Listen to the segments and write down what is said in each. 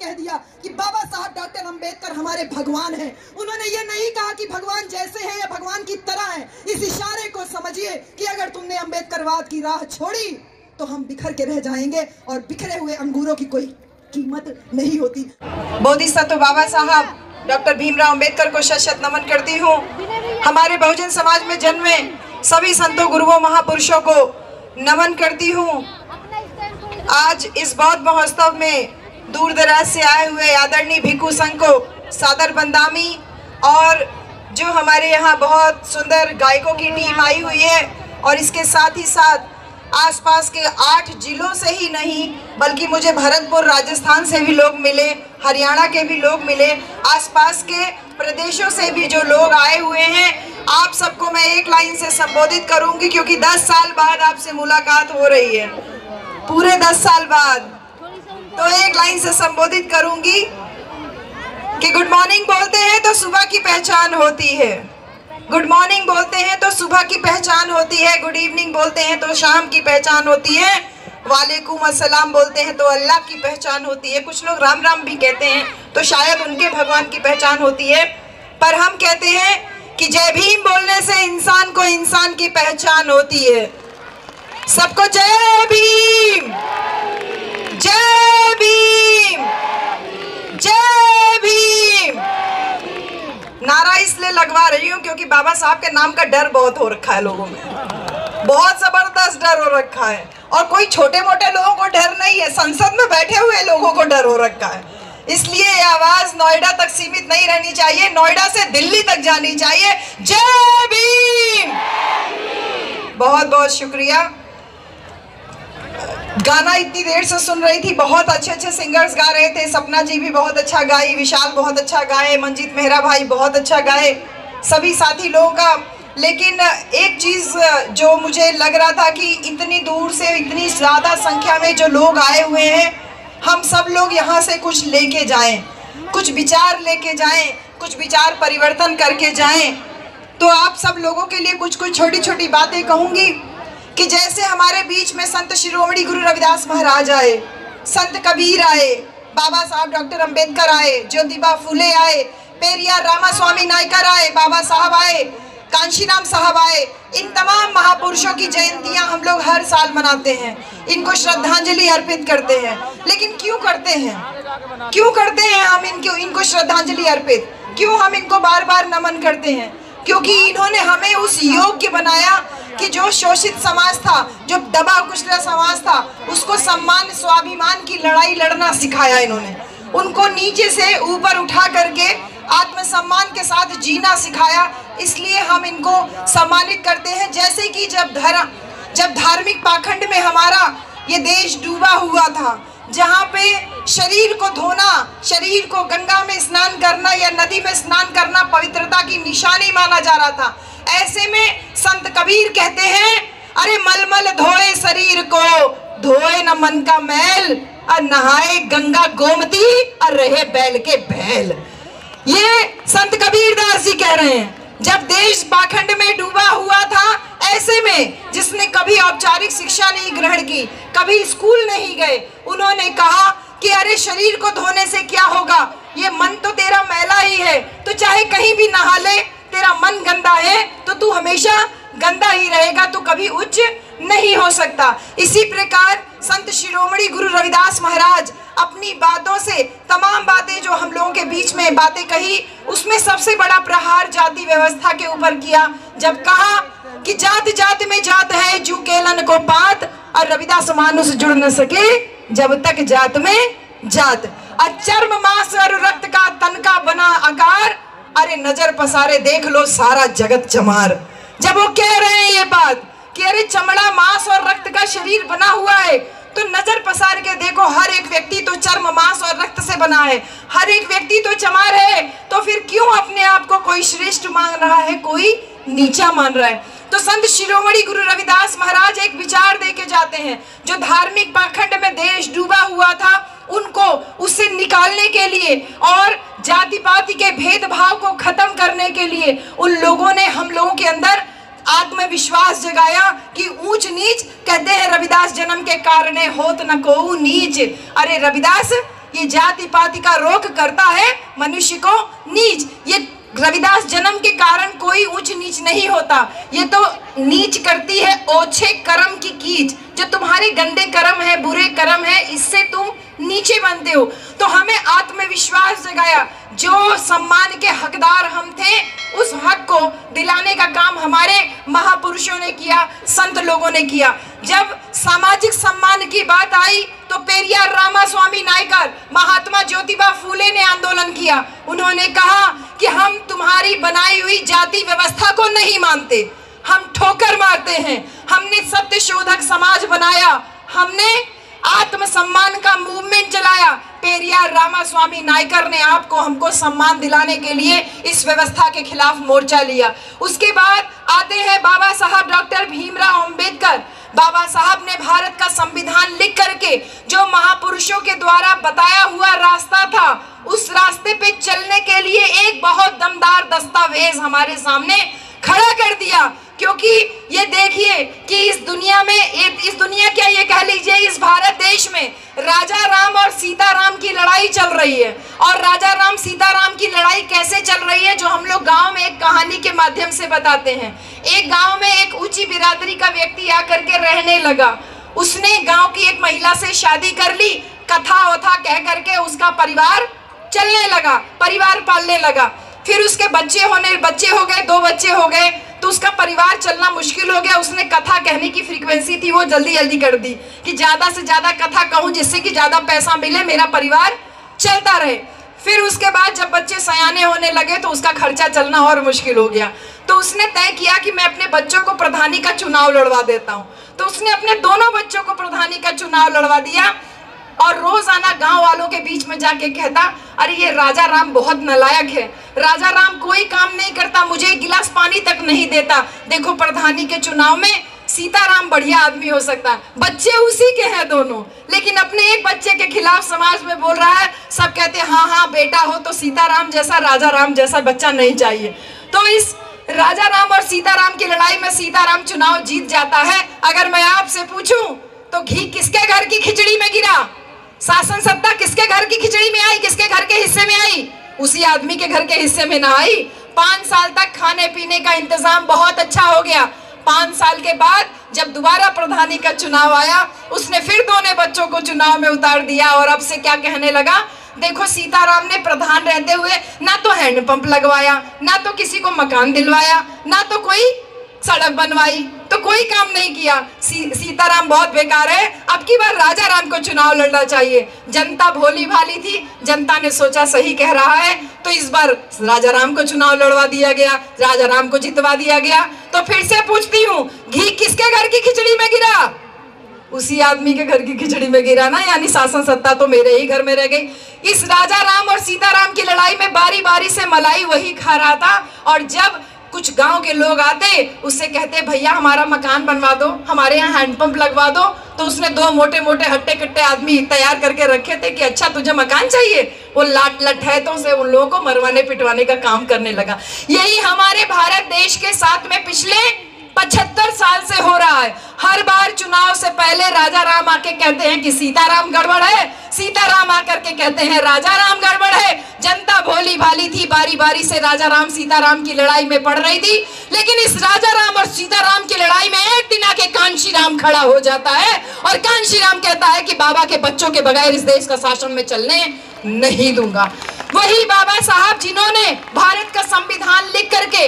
कह दिया कि बाबा साहब डॉक्टर अंबेडकर हमारे भगवान हैं। उन्होंने ये नहीं कहा कि भगवान जैसे हैं या भगवान की तरह हैं। इस इशारे को समझिए कि अगर तुमने अंबेडकरवाद की राह छोड़ी तो हम बिखर के रह जाएंगे और बिखरे हुए अंगूरों की कोई कीमत नहीं होती। बोधिसत्व बाबा साहब डॉक्टर भीमराव अंबेडकर को शत शत नमन करती हूँ। हमारे बहुजन समाज में जन्मे सभी संतों, गुरुओं, महापुरुषों को नमन करती हूँ। आज इस बौद्ध महोत्सव में दूर दराज से आए हुए आदरणीय भिक्खु संघ को सादर बंदामी और जो हमारे यहाँ बहुत सुंदर गायकों की टीम आई हुई है और इसके साथ ही साथ आसपास के 8 जिलों से ही नहीं बल्कि मुझे भरतपुर राजस्थान से भी लोग मिले, हरियाणा के भी लोग मिले, आसपास के प्रदेशों से भी जो लोग आए हुए हैं। आप सबको मैं एक लाइन से संबोधित करूंगी क्योंकि 10 साल बाद आपसे मुलाकात हो रही है, पूरे 10 साल बाद। तो एक लाइन से संबोधित करूंगी कि गुड मॉर्निंग बोलते हैं तो सुबह की पहचान होती है, गुड मॉर्निंग बोलते हैं तो सुबह की पहचान होती है, गुड इवनिंग बोलते हैं तो शाम की पहचान होती है, वालेकुम अस्सलाम बोलते हैं तो अल्लाह की पहचान होती है। कुछ लोग राम राम भी कहते हैं तो शायद उनके भगवान की पहचान होती है, पर हम कहते हैं कि जय भीम बोलने से इंसान को इंसान की पहचान होती है। सबको जय भीम, जय भीम, जय भीम। नारा इसलिए लगवा रही हूँ क्योंकि बाबा साहब के नाम का डर बहुत हो रखा है लोगों में, बहुत जबरदस्त डर हो रखा है। और कोई छोटे मोटे लोगों को डर नहीं है, संसद में बैठे हुए लोगों को डर हो रखा है। इसलिए ये आवाज नोएडा तक सीमित नहीं रहनी चाहिए, नोएडा से दिल्ली तक जानी चाहिए। जय भीम। बहुत बहुत शुक्रिया। गाना इतनी देर से सुन रही थी, बहुत अच्छे अच्छे सिंगर्स गा रहे थे। सपना जी भी बहुत अच्छा गाई, विशाल बहुत अच्छा गाए, मंजीत मेहरा भाई बहुत अच्छा गाए, सभी साथी लोगों का। लेकिन एक चीज़ जो मुझे लग रहा था कि इतनी दूर से इतनी ज़्यादा संख्या में जो लोग आए हुए हैं, हम सब लोग यहाँ से कुछ लेके जाएं, कुछ विचार लेके जाएं, कुछ विचार परिवर्तन करके जाएं। तो आप सब लोगों के लिए कुछ कुछ छोटी छोटी बातें कहूँगी कि जैसे हमारे बीच में संत शिरोमणि गुरु रविदास महाराज आए, संत कबीर आए, बाबा साहब डॉक्टर अंबेडकर आए, ज्योतिबा फुले आए, पेरियार रामास्वामी नायकर आए, बाबा साहब आए, कांशीराम साहब आए। इन तमाम महापुरुषों की जयंतियां हम लोग हर साल मनाते हैं, इनको श्रद्धांजलि अर्पित करते हैं। लेकिन क्यों करते हैं, क्यों करते हैं हम इनको श्रद्धांजलि अर्पित, क्यों हम इनको बार बार नमन करते हैं? क्योंकि इन्होंने हमें उस योग्य बनाया कि जो शोषित समाज था, जो दबा कुचला समाज था, उसको सम्मान स्वाभिमान की लड़ाई लड़ना सिखाया इन्होंने। उनको नीचे से ऊपर उठा करके आत्मसम्मान के साथ जीना सिखाया। इसलिए हम इनको सम्मानित करते हैं। जैसे कि जब धार्मिक पाखंड में हमारा ये देश डूबा हुआ था, जहाँ पे शरीर को धोना, शरीर को गंगा में स्नान करना या नदी में स्नान करना पवित्रता की निशानी माना जा रहा था, ऐसे में संत कबीर कहते हैं, अरे मलमल धोए शरीर को, धोए न मन का मैल, और नहाए गंगा गोमती और रहे बैल के बैल। ये संत कबीर दास जी कह रहे हैं। जब देश पाखंड में डूबा हुआ था, ऐसे में जिसने कभी औपचारिक शिक्षा नहीं ग्रहण की, कभी स्कूल नहीं गए, उन्होंने कहा कि अरे शरीर को धोने से क्या होगा, ये मन तो तेरा मैला ही है, तो चाहे कहीं भी नहा ले, तेरा मन गंदा है तो तू हमेशा गंदा ही रहेगा, तो कभी उच्च नहीं हो सकता। इसी प्रकार संत शिरोमणि गुरु रविदास महाराज अपनी बातों से, तमाम बातें जो हम लोगों के बीच में बातें कही, उसमें सबसे बड़ा प्रहार जाति व्यवस्था के ऊपर किया। जब कहा कि जात जात में जात है, जू केलन को पात, और रविदास मानुष जुड़ न सके जब तक जात में जात। चर्म मांस और रक्त का तन का बना आकार, अरे नजर पसारे देख लो सारा जगत चमार। जब वो कह रहे हैं ये बात कि अरे चमड़ा मांस और रक्त का शरीर बना हुआ है, तो नजर पसार के देखो, हर एक व्यक्ति तो चर्म मांस और रक्त से बना है, हर एक व्यक्ति तो चमार है, तो फिर क्यों अपने आप को कोई श्रेष्ठ मान रहा है, कोई नीचा मान रहा है? तो संत शिरोमणि गुरु रविदास महाराज एक विचार देके जाते हैं, जो धार्मिक पाखंड में देश डूबा हुआ था, उनको उससे निकालने के लिए और जाति पाति के भेदभाव को खत्म करने के लिए उन लोगों ने हम लोगों के अंदर आत्मविश्वास जगाया कि ऊंच नीच, कहते हैं रविदास जन्म के कारणे होत न को नीच। अरे रविदास ये जाति पाति का रोक करता है मनुष्य को नीच। ये रविदास जन्म के कारण कोई ऊंच नीच नहीं होता, ये तो नीच करती है ओछे कर्म की कीच। जो तुम्हारे गंदे कर्म है, बुरे कर्म है, इससे तुम नीचे बनते हो। तो हमें आत्मविश्वास जगाया, जो सम्मान के हकदार हम थे उस हक को दिलाने का काम हमारे महापुरुषों ने किया, संत लोगों ने किया। जब सामाजिक सम्मान की बात आई तो पेरियार रामास्वामी नायकर, महात्मा ज्योतिबा फूले ने आंदोलन किया। उन्होंने कहा कि हम तुम्हारी बनाई हुई जाति व्यवस्था को नहीं मानते, हम ठोकर मारते हैं। हमने सत्य शोधक समाज बनाया, हमने आत्मसम्मान का मूवमेंट चलाया। पेरियार रामास्वामी नायकर ने आपको हमको सम्मान दिलाने के लिए इस व्यवस्था के खिलाफ मोर्चा लिया। उसके बाद आते हैं बाबा साहब डॉक्टर भीमराव अंबेडकर। बाबा साहब ने भारत का संविधान लिख करके जो महापुरुषों के द्वारा बताया हुआ रास्ता था, उस रास्ते पे चलने के लिए एक बहुत दमदार दस्तावेज हमारे सामने खड़ा कर दिया। क्योंकि ये देखिए कि इस दुनिया क्या ये कह लीजिए, इस भारत देश में राजा राम और सीता राम की लड़ाई चल रही है। और राजा राम सीता राम की लड़ाई कैसे चल रही है, जो हम लोग गांव में एक कहानी के माध्यम से बताते हैं। एक गांव में एक ऊंची बिरादरी का व्यक्ति आकर के रहने लगा। उसने गांव की एक महिला से शादी कर ली, कथा वथा कह करके उसका परिवार चलने लगा, परिवार पालने लगा। फिर उसके बच्चे हो गए, 2 बच्चे हो गए, तो उसका परिवार चलना मुश्किल हो गया। उसने कथा कहने की फ्रीक्वेंसी थी वो जल्दी कर दी कि ज्यादा से ज्यादा कथा कहूं जिससे कि ज्यादा पैसा मिले, मेरा परिवार चलता रहे। फिर उसके बाद जब बच्चे सयाने होने लगे तो उसका खर्चा चलना और मुश्किल हो गया। तो उसने तय किया कि मैं अपने बच्चों को प्रधानी का चुनाव लड़वा देता हूँ। तो उसने अपने दोनों बच्चों को प्रधानी का चुनाव लड़वा दिया और रोजाना गांव वालों के बीच में जाके कहता, अरे ये राजा राम बहुत नालायक है, राजा राम कोई काम नहीं करता, मुझे एक गिलास पानी तक नहीं देता। देखो प्रधानी के चुनाव में सीताराम बढ़िया आदमी हो सकता है। बच्चे उसी के हैं दोनों, लेकिन अपने एक बच्चे के खिलाफ समाज में बोल रहा है। सब कहते हैं हाँ बेटा हो तो सीताराम जैसा, राजा राम जैसा बच्चा नहीं चाहिए। तो इस राजा राम और सीताराम की लड़ाई में सीताराम चुनाव जीत जाता है। अगर मैं आपसे पूछूं तो घी किसके घर की खिचड़ी में गिरा, शासन सत्ता किसके घर की खिचड़ी में आई, किसके घर के हिस्से में आई? उसी आदमी के घर के हिस्से में ना आई। 5 साल तक खाने पीने का इंतजाम बहुत अच्छा हो गया। 5 साल के बाद जब दोबारा प्रधानी का चुनाव आया, उसने फिर दोनों बच्चों को चुनाव में उतार दिया और अब से क्या कहने लगा, देखो सीताराम ने प्रधान रहते हुए ना तो हैंडपंप लगवाया, ना तो किसी को मकान दिलवाया, ना तो कोई सड़क बनवाई, तो कोई काम नहीं किया। सीताराम बहुत बेकार है, अब की बार राजा राम को चुनाव लड़ना चाहिए। जनता भोली भाली थी, जनता ने सोचा सही कह रहा है, तो इस बार राजा राम को चुनाव लड़वा दिया गया, राजा राम को जितवा दिया गया। तो फिर से पूछती हूँ, घी किसके घर की खिचड़ी में गिरा? उसी आदमी के घर की खिचड़ी में गिरा ना, यानी शासन सत्ता तो मेरे ही घर में रह गई। इस राजा राम और सीताराम की लड़ाई में बारी बारी से मलाई वही खा रहा था। और जब कुछ गांव के लोग आते, उससे कहते भैया हमारा मकान बनवा दो, हमारे यहाँ हैंडपंप लगवा दो, तो उसने 2 मोटे मोटे हट्टे कट्टे आदमी तैयार करके रखे थे कि अच्छा तुझे मकान चाहिए। वो लठैतों से उन लोगों को मरवाने पिटवाने का काम करने लगा। यही हमारे भारत देश के साथ में पिछले 75 साल से हो रहा है। हर बार चुनाव से पहले राजा राम आके कहते हैं कि सीताराम गड़बड़ है, सीताराम आकर के कहते हैं राजा राम गड़बड़ है। जनता भोली भाली थी, बारी बारी से राजा राम सीताराम की लड़ाई में पड़ रही थी। लेकिन इस राजा राम और सीताराम की लड़ाई में एक दिन आके कांशी राम खड़ा हो जाता है और कांशी राम कहता है कि बाबा के बच्चों के बगैर इस देश का शासन में चलने नहीं दूंगा। वही बाबा साहब जिन्होंने भारत का संविधान लिख करके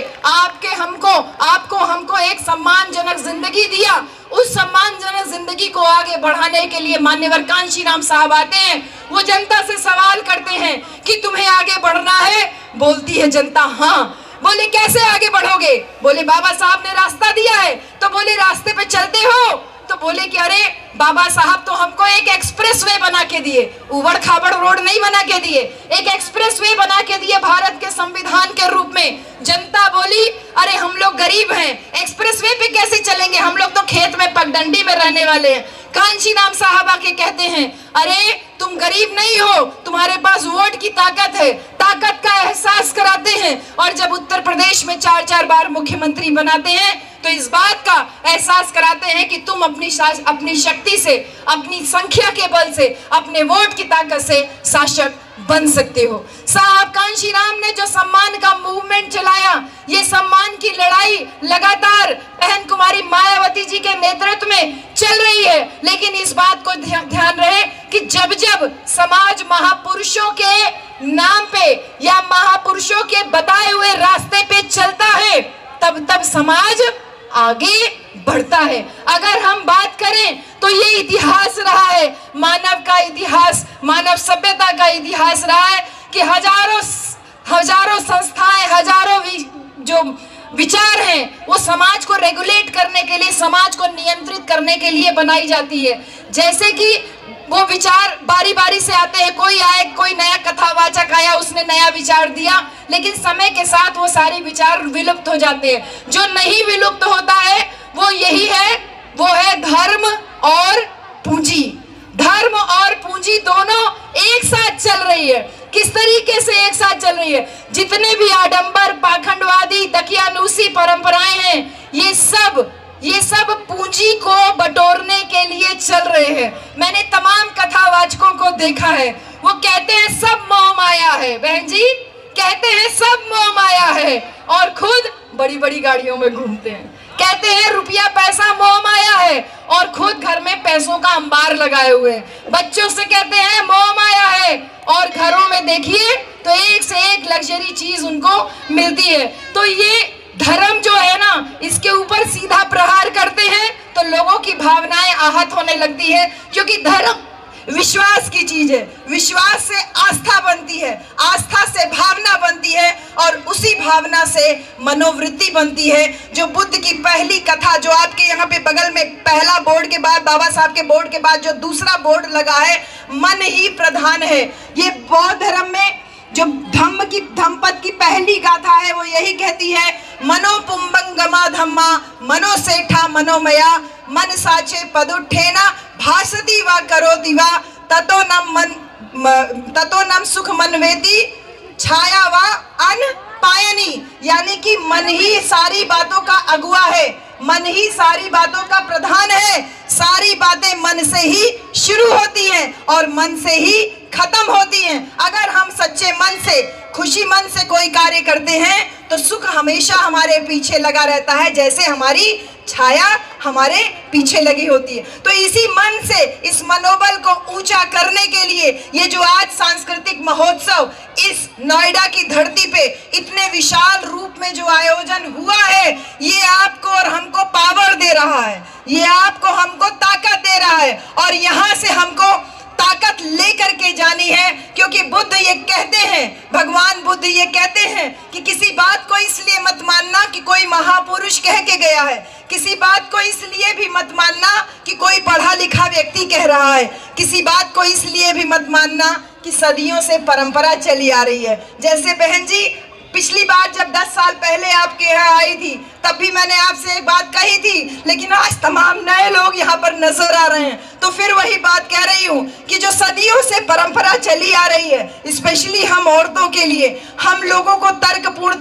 आपको हमको एक सम्मानजनक जिंदगी दिया, उस सम्मानजनक जिंदगी को आगे बढ़ाने के लिए मान्यवर कांशी राम साहब आते हैं। वो जनता से सवाल करते हैं कि तुम्हें आगे बढ़ना है? बोलती है जनता हाँ। बोले कैसे आगे बढ़ोगे? बोले बाबा साहब ने रास्ता दिया है। तो बोले रास्ते पे चलते हो? तो बोले कि अरे बाबा साहब तो हमको एक एक्सप्रेस वे बना के दिए, उबड़ खाबड़ रोड नहीं बना के दिए, एक एक्सप्रेस वे बना के दिए भारत के संविधान के रूप में। जनता बोली अरे हम लोग गरीब हैं, एक्सप्रेस वे पे कैसे चलेंगे, हम लोग तो खेत में पगडंडी में रहने वाले हैं। कांशी राम साहब आके कहते हैं अरे तुम गरीब नहीं हो, तुम्हारे पास वोट की ताकत है, ताकत का एहसास कराते हैं। और जब उत्तर प्रदेश में 4-4 बार मुख्यमंत्री बनाते हैं तो इस बात का एहसास कराते हैं कि तुम अपनी शक्ति से, अपनी संख्या के बल से, अपने वोट की ताकत से शासक बन सकते हो। साहब कांशीराम ने जो सम्मान का मूवमेंट चलाया, ये सम्मान की लड़ाई लगातार बहन कुमारी मायावती जी के नेतृत्व में चल रही है। लेकिन इस बात को ध्यान रहे कि जब जब समाज महापुरुषों के नाम पे या महापुरुषों के बताए हुए रास्ते पे चलता है, तब तब समाज आगे बढ़ता है। अगर हम बात करें तो ये इतिहास रहा है, मानव का इतिहास, मानव सभ्यता का इतिहास रहा है कि हजारों संस्थाएं, हजारों जो विचार हैं वो समाज को रेगुलेट करने के लिए, समाज को नियंत्रित करने के लिए बनाई जाती है। जैसे कि वो विचार बारी बारी से आते हैं, कोई आए, कोई नया कथावाचक आया, उसने नया विचार दिया, लेकिन समय के साथ वो सारे विचार विलुप्त हो जाते हैं। जो नहीं विलुप्त होता है वो यही है, वो है धर्म और पूंजी। धर्म और पूंजी दोनों एक साथ चल रही है। किस तरीके से एक साथ चल रही है? जितने भी आडंबर, पाखंडवादी, दकियानूसी परंपराएं हैं, ये सब पूंजी को बटोरने के लिए चल रहे हैं। मैंने तमाम कथावाचकों को देखा है, वो कहते हैं सब मोह माया है। बहन जी कहते हैं सब मोह माया है और खुद बड़ी बड़ी गाड़ियों में घूमते हैं। कहते हैं रुपया पैसा मोह माया है और खुद घर में पैसों का अंबार लगाए हुए हैं। बच्चों से कहते हैं मोह माया है और घरों में देखिए तो एक से एक लग्जरी चीज उनको मिलती है। तो ये धर्म जो है ना, इसके ऊपर सीधा प्रहार करते हैं तो लोगों की भावनाएं आहत होने लगती है, क्योंकि धर्म विश्वास की चीज है। विश्वास से आस्था बनती है, आस्था से भावना बनती है और उसी भावना से मनोवृत्ति बनती है। जो बुद्ध की पहली कथा, जो आपके यहाँ पे बगल में पहला बोर्ड के बाद, बाबा साहब के बोर्ड के बाद जो दूसरा बोर्ड लगा है, मन ही प्रधान है। ये बौद्ध धर्म में जो धम्मपद की पहली गाथा है वो यही कहती है, मनो पुंबंगमा धम्मा मनो सेठा मनोमया मन साचे पदुठेना भासती वा करोति वा ततो नम सुख मनवेति छाया वा अन पायनी। यानी कि मन ही सारी बातों का अगुआ है, मन ही सारी बातों का प्रधान है। सारी बातें मन से ही शुरू होती हैं और मन से ही खत्म होती हैं। अगर हम सच्चे मन से, खुशी मन से कोई कार्य करते हैं तो सुख हमेशा हमारे पीछे लगा रहता है, जैसे हमारी छाया हमारे पीछे लगी होती है। तो इसी मन से, इस मनोबल को ऊंचा करने के लिए ये जो आज सांस्कृतिक महोत्सव इस नोएडा की धरती पे इतने विशाल रूप में जो आयोजन हुआ है, ये आपको और हमको पावर दे रहा है, ये आपको हमको ताकत दे रहा है और यहाँ से हमको ताकत लेकर के जानी है। क्योंकि बुद्ध ये कहते हैं, भगवान बुद्ध ये कहते हैं कि किसी बात को इसलिए मत मानना कि कोई महापुरुष कह के गया है, किसी बात को इसलिए भी मत मानना कि कोई पढ़ा लिखा व्यक्ति कह रहा है, किसी बात को इसलिए भी मत मानना कि सदियों से परंपरा चली आ रही है। जैसे बहन जी पिछली बार जब 10 साल पहले आपके यहाँ आई थी तब भी मैंने आपसे एक बात कही थी, लेकिन आज तमाम नए लोग यहाँ पर नजर आ रहे हैं, तो फिर वही बात कह रही हूँ कि जो सदियों से परंपरा चली आ रही है, स्पेशली हम औरतों के लिए, हम लोगों को तर्कपूर्ण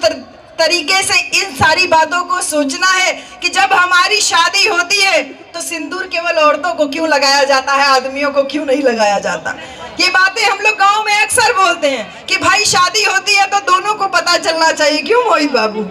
तरीके से इन सारी बातों को सोचना है कि जब हमारी शादी होती है तो सिंदूर केवल औरतों को क्यों लगाया जाता है, आदमियों को क्यों नहीं लगाया जाता। ये बातें हम लोग गांव में अक्सर बोलते हैं कि भाई शादी होती है तो दोनों को पता चलना चाहिए। क्यों मोहित बाबू,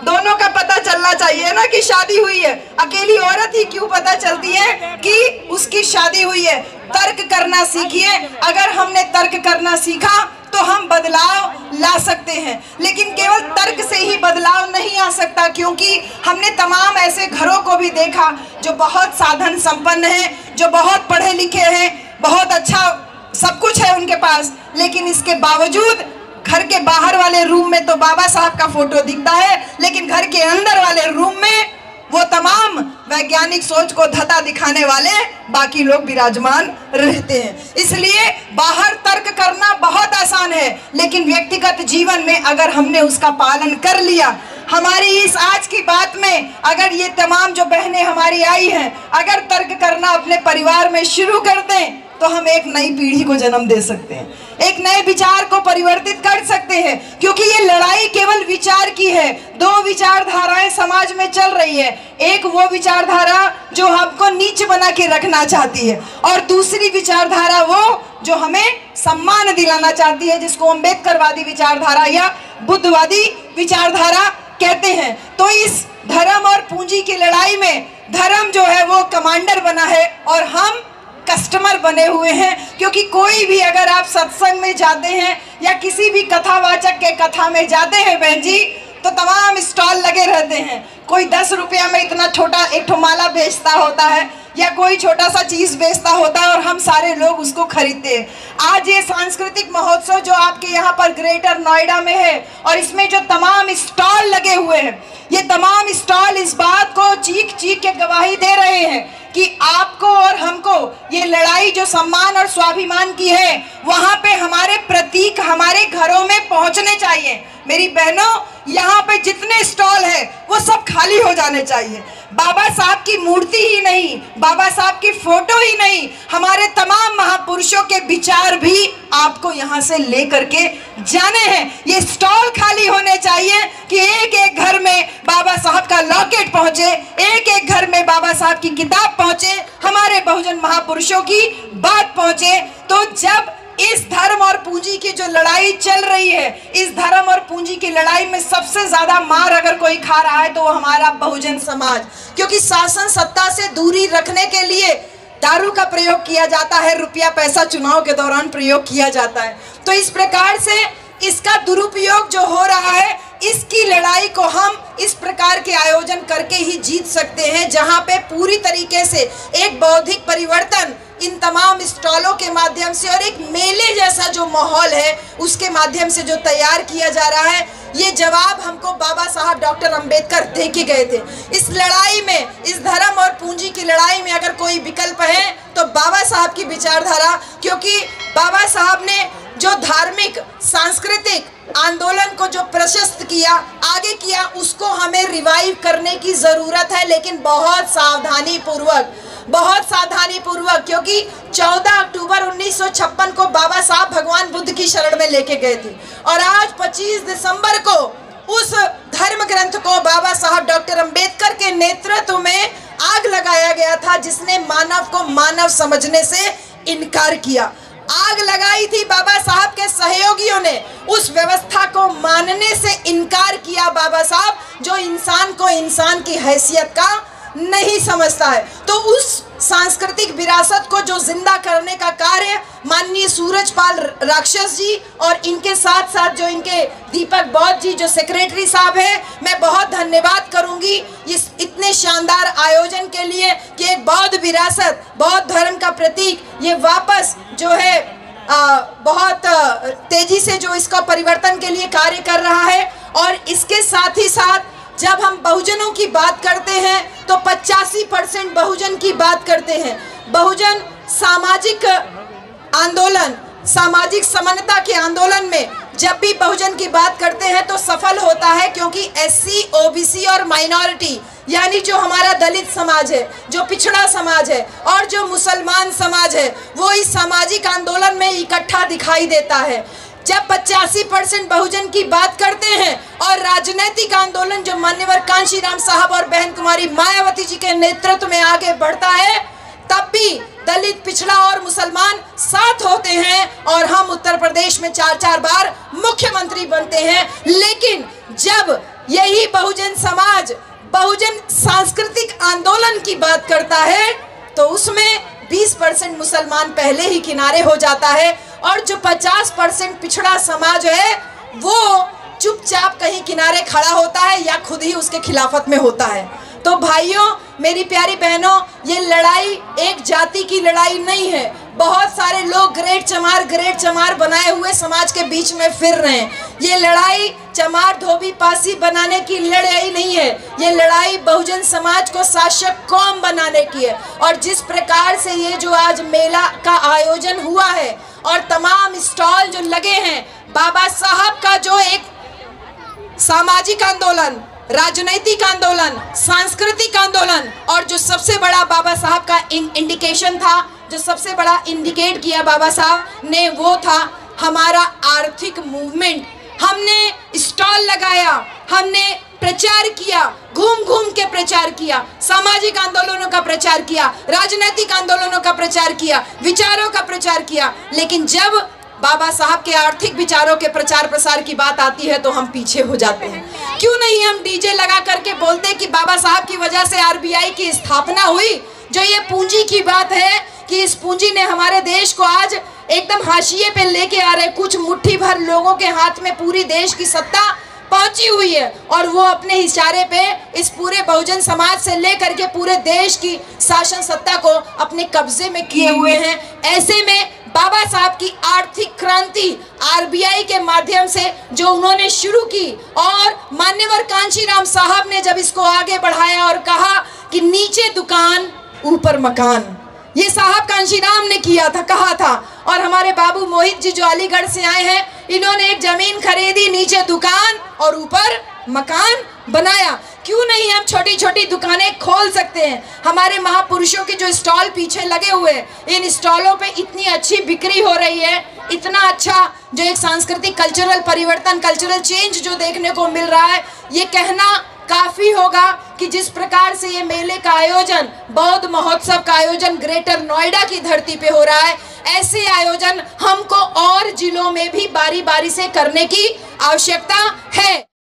दोनों का पता चलना चाहिए ना कि शादी हुई है। अकेली औरत ही क्यों पता चलती है कि उसकी शादी हुई है। तर्क करना सीखिए। अगर हमने तर्क करना सीखा तो हम बदलाव ला सकते हैं, लेकिन केवल तर्क से ही बदलाव नहीं आ सकता, क्योंकि हमने तमाम ऐसे घरों को भी देखा जो बहुत साधन संपन्न हैं, जो बहुत पढ़े लिखे हैं, बहुत अच्छा सब कुछ है उनके पास, लेकिन इसके बावजूद घर के बाहर वाले रूम में तो बाबा साहब का फोटो दिखता है, लेकिन घर के अंदर वाले रूम में वो तमाम वैज्ञानिक सोच को धता दिखाने वाले बाकी लोग विराजमान रहते हैं। इसलिए बाहर तर्क करना बहुत आसान है, लेकिन व्यक्तिगत जीवन में अगर हमने उसका पालन कर लिया, हमारी इस आज की बात में अगर ये तमाम जो बहनें हमारी आई हैं, अगर तर्क करना अपने परिवार में शुरू कर दें तो हम एक नई पीढ़ी को जन्म दे सकते हैं, एक नए विचार को परिवर्तित कर सकते हैं। क्योंकि ये लड़ाई केवल विचार की है। दो विचारधाराएं समाज में चल रही है, एक वो विचारधारा जो हमको नीच बना के रखना चाहती है और दूसरी विचारधारा वो जो हमें सम्मान दिलाना चाहती है, जिसको अम्बेडकरवादी विचारधारा या बुद्धवादी विचारधारा कहते हैं। तो इस धर्म और पूंजी की लड़ाई में धर्म जो है वो कमांडर बना है और हम कस्टमर बने हुए हैं। क्योंकि कोई भी अगर आप सत्संग में जाते हैं या किसी भी कथावाचक के कथा में जाते हैं बहन जी, तो तमाम स्टॉल लगे रहते हैं। कोई 10 रुपया में इतना छोटा एक ठो माला बेचता होता है या कोई छोटा सा चीज बेचता होता है और हम सारे लोग उसको खरीदते हैं। आज ये सांस्कृतिक महोत्सव जो आपके यहाँ पर ग्रेटर नोएडा में है और इसमें जो तमाम स्टॉल लगे हुए हैं, ये तमाम स्टॉल इस बात को चीख चीख के गवाही दे रहे हैं कि आपको और हमको ये लड़ाई जो सम्मान और स्वाभिमान की है, वहां पे हमारे प्रतीक हमारे घरों में पहुंचने चाहिए। मेरी बहनों, यहाँ पे जितने स्टॉल है वो सब खाली हो जाने चाहिए। बाबा साहब की मूर्ति ही नहीं, बाबा साहब की फोटो ही नहीं, हमारे तमाम महापुरुषों के विचार भी आपको यहाँ से लेकर के जाने हैं। ये स्टॉल खाली होने चाहिए कि एक एक घर में बाबा साहब का लॉकेट पहुंचे, एक एक घर में बाबा साहब की किताब पहुंचे, हमारे बहुजन महापुरुषों की बात पहुंचे। तो जब इस धर्म और पूंजी की जो लड़ाई चल रही है, इस धर्म और पूंजी की लड़ाई में सबसे ज्यादा मार अगर कोई खा रहा है तो वो हमारा बहुजन समाज। क्योंकि शासन सत्ता से दूरी रखने के लिए दारू का प्रयोग किया जाता है, रुपया पैसा चुनाव के दौरान प्रयोग किया जाता है। तो इस प्रकार से इसका दुरुपयोग जो हो रहा है, इसकी लड़ाई को हम इस प्रकार के आयोजन करके ही जीत सकते हैं, जहां पे पूरी तरीके से एक बौद्धिक परिवर्तन इन तमाम स्टॉलों के माध्यम से और एक मेले जैसा जो माहौल है उसके माध्यम से जो तैयार किया जा रहा है। ये जवाब हमको बाबा साहब डॉक्टर अंबेडकर दे के गए थे। इस लड़ाई में, इस धर्म और पूंजी की लड़ाई में अगर कोई विकल्प है तो बाबा साहब की विचारधारा। क्योंकि बाबा साहब ने जो धार्मिक सांस्कृतिक आंदोलन को जो प्रशस्त किया, आगे किया, उसको हमें रिवाइव करने की जरूरत है, लेकिन बहुत सावधानी पूर्वक। क्योंकि 14 अक्टूबर 1956 को बाबा साहब भगवान बुद्ध की शरण में लेके गए थे और आज 25 दिसंबर को उस धर्म ग्रंथ को बाबा साहब डॉक्टर अंबेडकर के नेतृत्व में आग लगाया गया था, जिसने मानव को मानव समझने से इनकार किया। आग लगाई थी बाबा साहब के सहयोगियों ने, उस व्यवस्था को मानने से इनकार किया बाबा साहब, जो इंसान को इंसान की हैसियत का नहीं समझता है। तो उस सांस्कृतिक विरासत को जो जिंदा करने का कार्य माननीय सूरजपाल राक्षस जी और इनके साथ साथ जो इनके दीपक बौद्ध जी जो सेक्रेटरी साहब हैं, मैं बहुत धन्यवाद करूंगी इस इतने शानदार आयोजन के लिए कि एक बौद्ध विरासत, बौद्ध धर्म का प्रतीक ये वापस जो है बहुत तेजी से जो इसका परिवर्तन के लिए कार्य कर रहा है। और इसके साथ ही साथ जब हम बहुजनों की बात करते हैं तो 85% बहुजन की बात करते हैं। बहुजन सामाजिक आंदोलन, सामाजिक समानता के आंदोलन में जब भी बहुजन की बात करते हैं तो सफल होता है, क्योंकि SC, OBC और माइनॉरिटी यानी जो हमारा दलित समाज है, जो पिछड़ा समाज है और जो मुसलमान समाज है, वो इस सामाजिक आंदोलन में इकट्ठा दिखाई देता है। जब 85% बहुजन की बात करते हैं और राजनीतिक आंदोलन जो मान्यवर कांशीराम साहब और बहन कुमारी मायावती जी के नेतृत्व में आगे बढ़ता है, तब भी दलित, पिछड़ा और मुसलमान साथ होते हैं और हम उत्तर प्रदेश में 4-4 बार मुख्यमंत्री बनते हैं। लेकिन जब यही बहुजन समाज बहुजन सांस्कृतिक आंदोलन की बात करता है तो उसमें 20% मुसलमान पहले ही किनारे हो जाता है और जो 50% पिछड़ा समाज है वो चुपचाप कहीं किनारे खड़ा होता है या खुद ही उसके खिलाफत में होता है। तो भाइयों, मेरी प्यारी बहनों, ये लड़ाई एक जाति की लड़ाई नहीं है। बहुत सारे लोग ग्रेट चमार बनाए हुए समाज के बीच में फिर रहे हैं। ये लड़ाई चमार धोबी पासी बनाने की लड़ाई नहीं है, ये लड़ाई बहुजन समाज को शासक कौम बनाने की है। और जिस प्रकार से ये जो आज मेला का आयोजन हुआ है और तमाम स्टॉल जो लगे हैं, बाबा साहब का जो एक सामाजिक आंदोलन, राजनैतिक आंदोलन, सांस्कृतिक आंदोलन और जो सबसे बड़ा बाबा साहब का इंडिकेशन था जो सबसे बड़ा इंडिकेट किया बाबा साहब ने वो था हमारा आर्थिक मूवमेंट। हमने स्टॉल लगाया, हमने प्रचार किया, घूम घूम के प्रचार किया, सामाजिक आंदोलनों का प्रचार किया, राजनीतिक आंदोलनों का प्रचार किया, विचारों का प्रचार किया। लेकिन जब बाबा साहब के आर्थिक विचारों के प्रचार प्रसार की बात आती है तो हम पीछे हो जाते हैं। क्यों नहीं हम डीजे लगा करके बोलते कि बाबा साहब की वजह से आरबीआई की स्थापना हुई। जो ये पूंजी की बात है कि इस पूंजी ने हमारे देश को आज एकदम हाशिए पे लेके आ रहे, कुछ मुट्ठी भर लोगों के हाथ में पूरी देश की सत्ता पहुंची हुई है और वो अपने इशारे पे इस पूरे बहुजन समाज से लेकर के पूरे देश की शासन सत्ता को अपने कब्जे में किए हुए हैं। ऐसे में बाबा साहब की आर्थिक क्रांति आरबीआई के माध्यम से जो उन्होंने शुरू की और मान्यवर कांशीराम साहब ने जब इसको आगे बढ़ाया और कहा कि नीचे दुकान ऊपर मकान, ये साहब कांशीराम ने किया था, कहा था। और हमारे बाबू मोहित जी जो अलीगढ़ से आए हैं, इन्होंने एक जमीन खरीदी, नीचे दुकान और ऊपर मकान बनाया। क्यों नहीं हम छोटी छोटी दुकानें खोल सकते हैं। हमारे महापुरुषों के जो स्टॉल पीछे लगे हुए, इन स्टॉलों पे इतनी अच्छी बिक्री हो रही है, इतना अच्छा जो एक सांस्कृतिक कल्चरल परिवर्तन, कल्चरल चेंज जो देखने को मिल रहा है, ये कहना काफी होगा कि जिस प्रकार से ये मेले का आयोजन, बौद्ध महोत्सव का आयोजन ग्रेटर नोएडा की धरती पे हो रहा है, ऐसे आयोजन हमको और जिलों में भी बारी बारी से करने की आवश्यकता है।